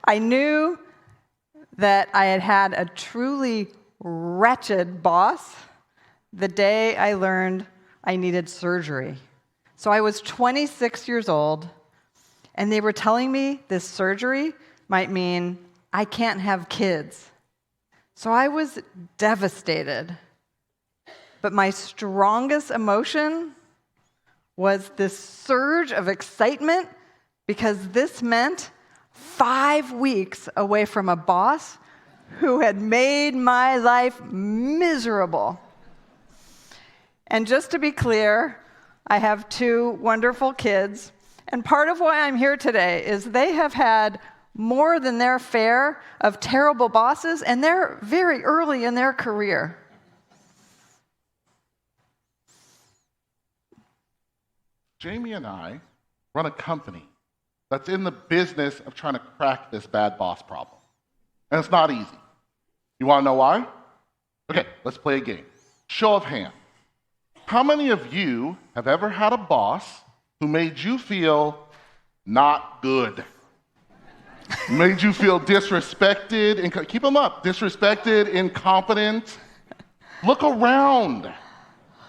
I knew that I had had a truly wretched boss the day I learned I needed surgery. So I was 26 years old, and they were telling me this surgery might mean I can't have kids. So I was devastated. But my strongest emotion was this surge of excitement because this meant 5 weeks away from a boss who had made my life miserable. And just to be clear, I have 2 wonderful kids, and part of why I'm here today is they have had more than their share of terrible bosses, and they're very early in their career. Jamie and I run a company that's in the business of trying to crack this bad boss problem. And it's not easy. You want to know why? Okay, let's play a game. Show of hands. How many of you have ever had a boss who made you feel not good? Made you feel disrespected, keep them up, disrespected, incompetent? Look around.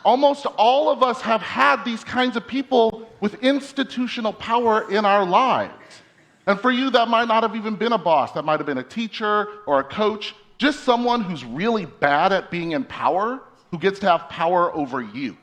Almost all of us have had these kinds of people with institutional power in our lives. And for you, that might not have even been a boss. That might have been a teacher or a coach, just someone who's really bad at being in power, who gets to have power over you.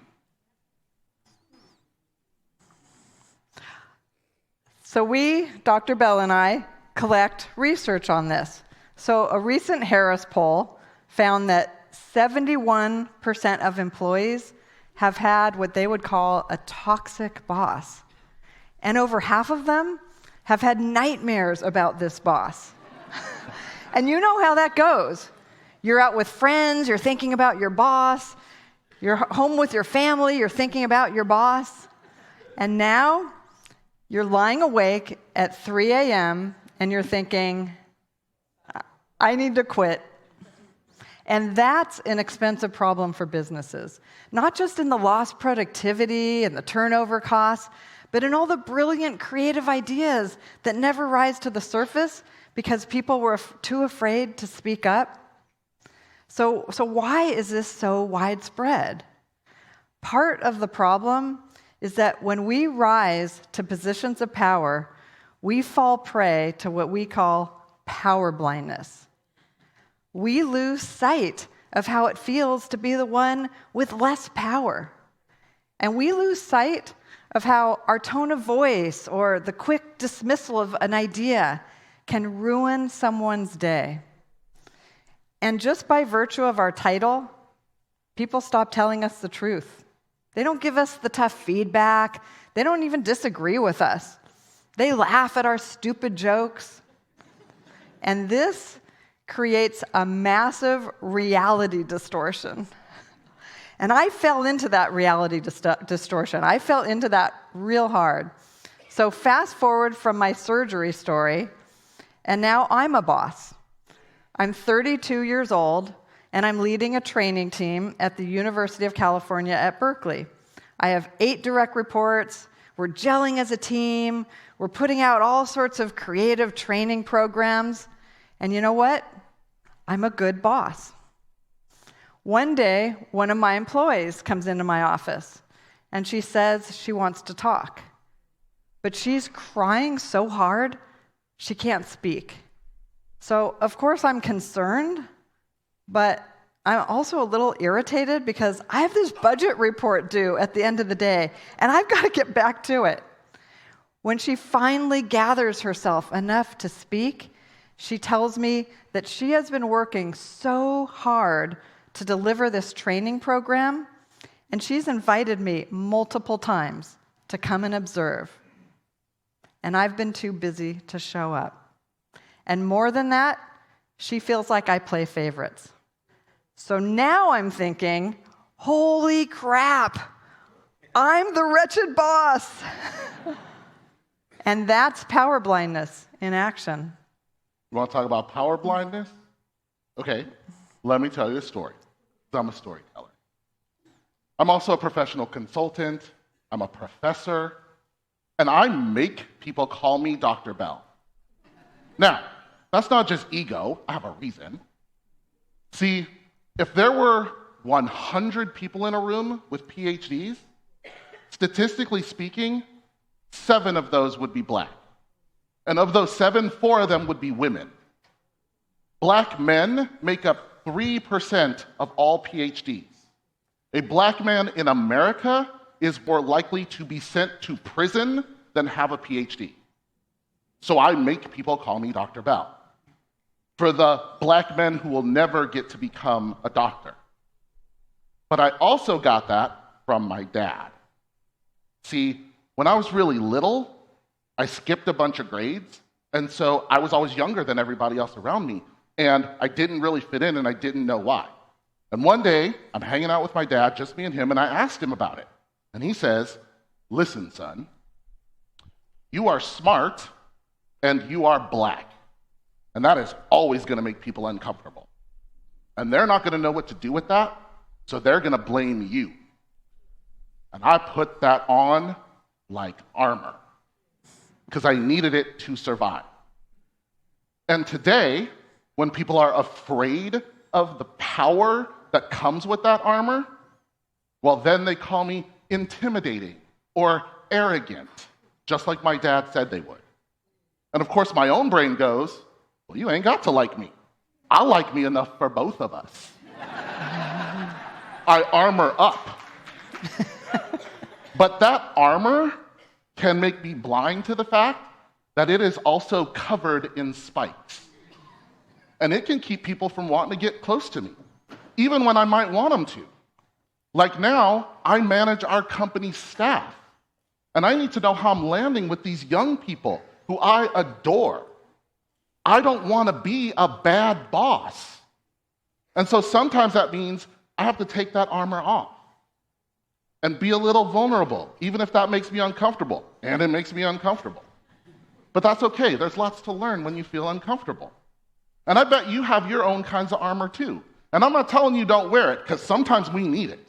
So we, Dr. Bell and I, collect research on this. So a recent Harris poll found that 71% of employees have had what they would call a toxic boss. And over half of them have had nightmares about this boss. And you know how that goes. You're out with friends, you're thinking about your boss. You're home with your family, you're thinking about your boss. And now you're lying awake at 3 a.m. and you're thinking, I need to quit. And that's an expensive problem for businesses, not just in the lost productivity and the turnover costs, but in all the brilliant creative ideas that never rise to the surface because people were too afraid to speak up. So why is this so widespread? Part of the problem is that when we rise to positions of power, we fall prey to what we call power blindness. We lose sight of how it feels to be the one with less power. And we lose sight of how our tone of voice or the quick dismissal of an idea can ruin someone's day. And just by virtue of our title, people stop telling us the truth. They don't give us the tough feedback. They don't even disagree with us. They laugh at our stupid jokes. And this creates a massive reality distortion. And I fell into that reality distortion. I fell into that real hard. So fast forward from my surgery story, and now I'm a boss. I'm 32 years old, and I'm leading a training team at the University of California at Berkeley. I have 8 direct reports. We're gelling as a team. We're putting out all sorts of creative training programs. And you know what? I'm a good boss. One day, one of my employees comes into my office, and she says she wants to talk. But she's crying so hard, she can't speak. So, of course, I'm concerned, but I'm also a little irritated because I have this budget report due at the end of the day, and I've got to get back to it. When she finally gathers herself enough to speak, she tells me that she has been working so hard to deliver this training program, and she's invited me multiple times to come and observe. And I've been too busy to show up. And more than that, she feels like I play favorites. So now I'm thinking, holy crap, I'm the wretched boss. And that's power blindness in action. You want to talk about power blindness? Okay, let me tell you a story. I'm a storyteller. I'm also a professional consultant. I'm a professor. And I make people call me Dr. Bell. Now, that's not just ego. I have a reason. See, if there were 100 people in a room with PhDs, statistically speaking, 7 of those would be black. And of those 7, 4 of them would be women. Black men make up 3% of all PhDs. A black man in America is more likely to be sent to prison than have a PhD. So I make people call me Dr. Bell. For the black men who will never get to become a doctor. But I also got that from my dad. See, when I was really little, I skipped a bunch of grades, and so I was always younger than everybody else around me, and I didn't really fit in, and I didn't know why. And one day, I'm hanging out with my dad, just me and him, and I asked him about it. And he says, "Listen, son, you are smart, and you are black. And that is always going to make people uncomfortable. And they're not going to know what to do with that, so they're going to blame you." And I put that on like armor, because I needed it to survive. And today, when people are afraid of the power that comes with that armor, well, then they call me intimidating or arrogant, just like my dad said they would. And of course, my own brain goes, well, you ain't got to like me. I like me enough for both of us. I armor up. But that armor can make me blind to the fact that it is also covered in spikes. And it can keep people from wanting to get close to me, even when I might want them to. Like now, I manage our company's staff, and I need to know how I'm landing with these young people who I adore. I don't want to be a bad boss. And so sometimes that means I have to take that armor off and be a little vulnerable, even if that makes me uncomfortable. And it makes me uncomfortable. But that's okay. There's lots to learn when you feel uncomfortable. And I bet you have your own kinds of armor too. And I'm not telling you don't wear it, because sometimes we need it.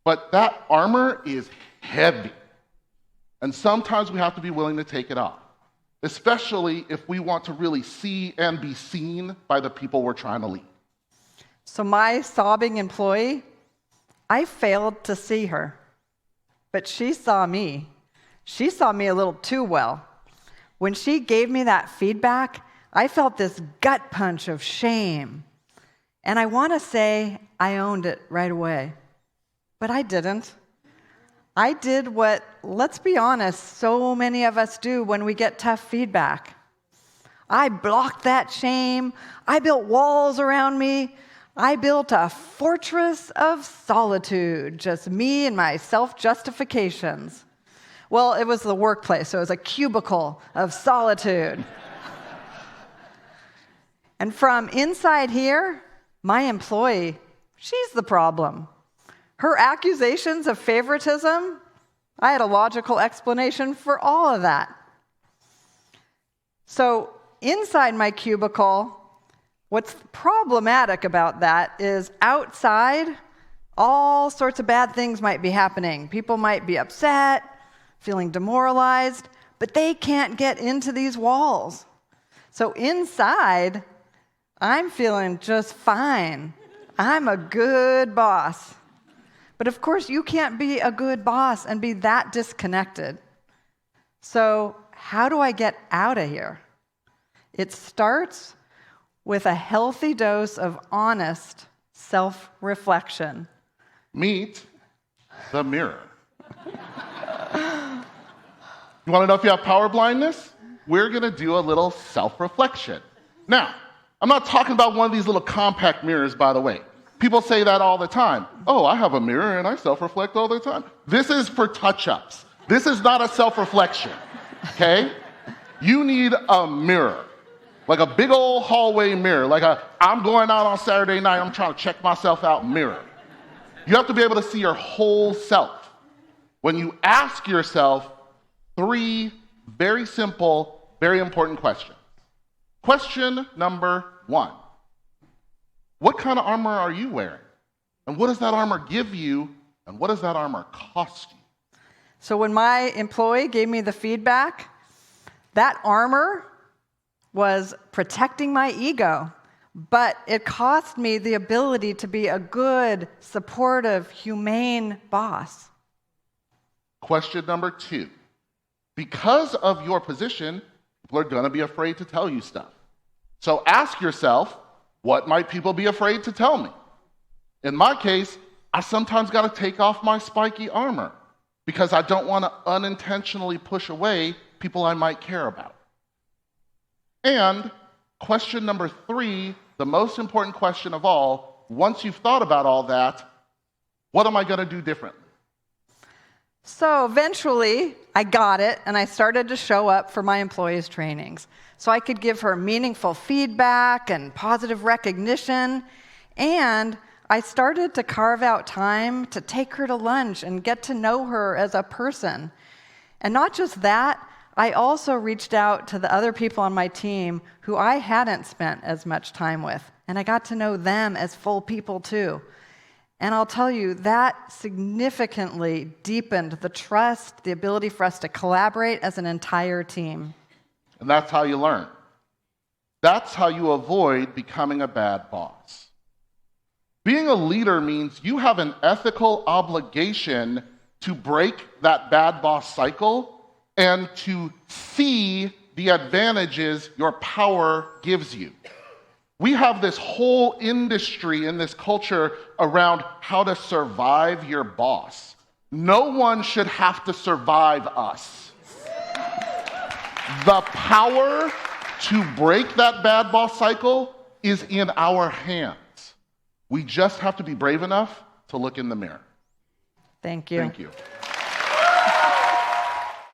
But that armor is heavy. And sometimes we have to be willing to take it off, especially if we want to really see and be seen by the people we're trying to lead. So my sobbing employee, I failed to see her, but she saw me. She saw me a little too well. When she gave me that feedback, I felt this gut punch of shame. And I want to say I owned it right away, but I didn't. I did what, let's be honest, so many of us do when we get tough feedback. I blocked that shame. I built walls around me. I built a fortress of solitude, just me and my self-justifications. Well, it was the workplace, so it was a cubicle of solitude. And from inside here, my employee, she's the problem. Her accusations of favoritism, I had a logical explanation for all of that. So inside my cubicle, what's problematic about that is outside, all sorts of bad things might be happening. People might be upset, feeling demoralized, but they can't get into these walls. So inside, I'm feeling just fine. I'm a good boss. But of course, you can't be a good boss and be that disconnected. So how do I get out of here? It starts with a healthy dose of honest self-reflection. Meet the mirror. You want to know if you have power blindness? We're going to do a little self-reflection. Now, I'm not talking about one of these little compact mirrors, by the way. People say that all the time. Oh, I have a mirror and I self-reflect all the time. This is for touch-ups. This is not a self-reflection, okay? You need a mirror, like a big old hallway mirror, like I'm going out on Saturday night, I'm trying to check myself out mirror. You have to be able to see your whole self. When you ask yourself 3 very simple, very important questions. Question number 1. What kind of armor are you wearing? And what does that armor give you? And what does that armor cost you? So when my employee gave me the feedback, that armor was protecting my ego, but it cost me the ability to be a good, supportive, humane boss. Question number 2. Because of your position, people are going to be afraid to tell you stuff. So ask yourself, what might people be afraid to tell me? In my case, I sometimes got to take off my spiky armor because I don't want to unintentionally push away people I might care about. And question number 3, the most important question of all, once you've thought about all that, what am I going to do differently? So eventually, I got it, and I started to show up for my employees' trainings so I could give her meaningful feedback and positive recognition, and I started to carve out time to take her to lunch and get to know her as a person. And not just that, I also reached out to the other people on my team who I hadn't spent as much time with, and I got to know them as full people too. And I'll tell you, that significantly deepened the trust, the ability for us to collaborate as an entire team. And that's how you learn. That's how you avoid becoming a bad boss. Being a leader means you have an ethical obligation to break that bad boss cycle and to see the advantages your power gives you. We have this whole industry in this culture around how to survive your boss. No one should have to survive us. The power to break that bad boss cycle is in our hands. We just have to be brave enough to look in the mirror. Thank you. Thank you.